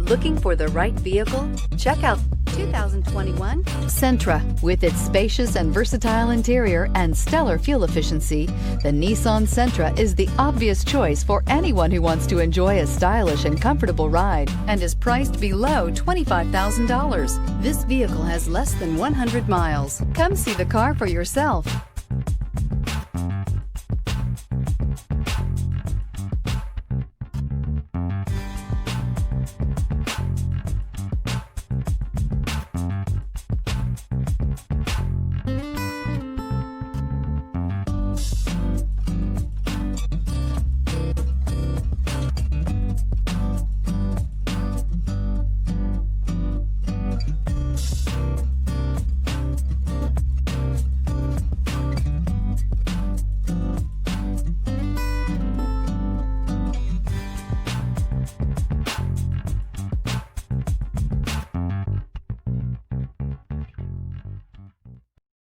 Looking for the right vehicle? Check out 2021 Sentra. With its spacious and versatile interior and stellar fuel efficiency, the Nissan Sentra is the obvious choice for anyone who wants to enjoy a stylish and comfortable ride and is priced below $25,000. This vehicle has less than 100 miles. Come see the car for yourself.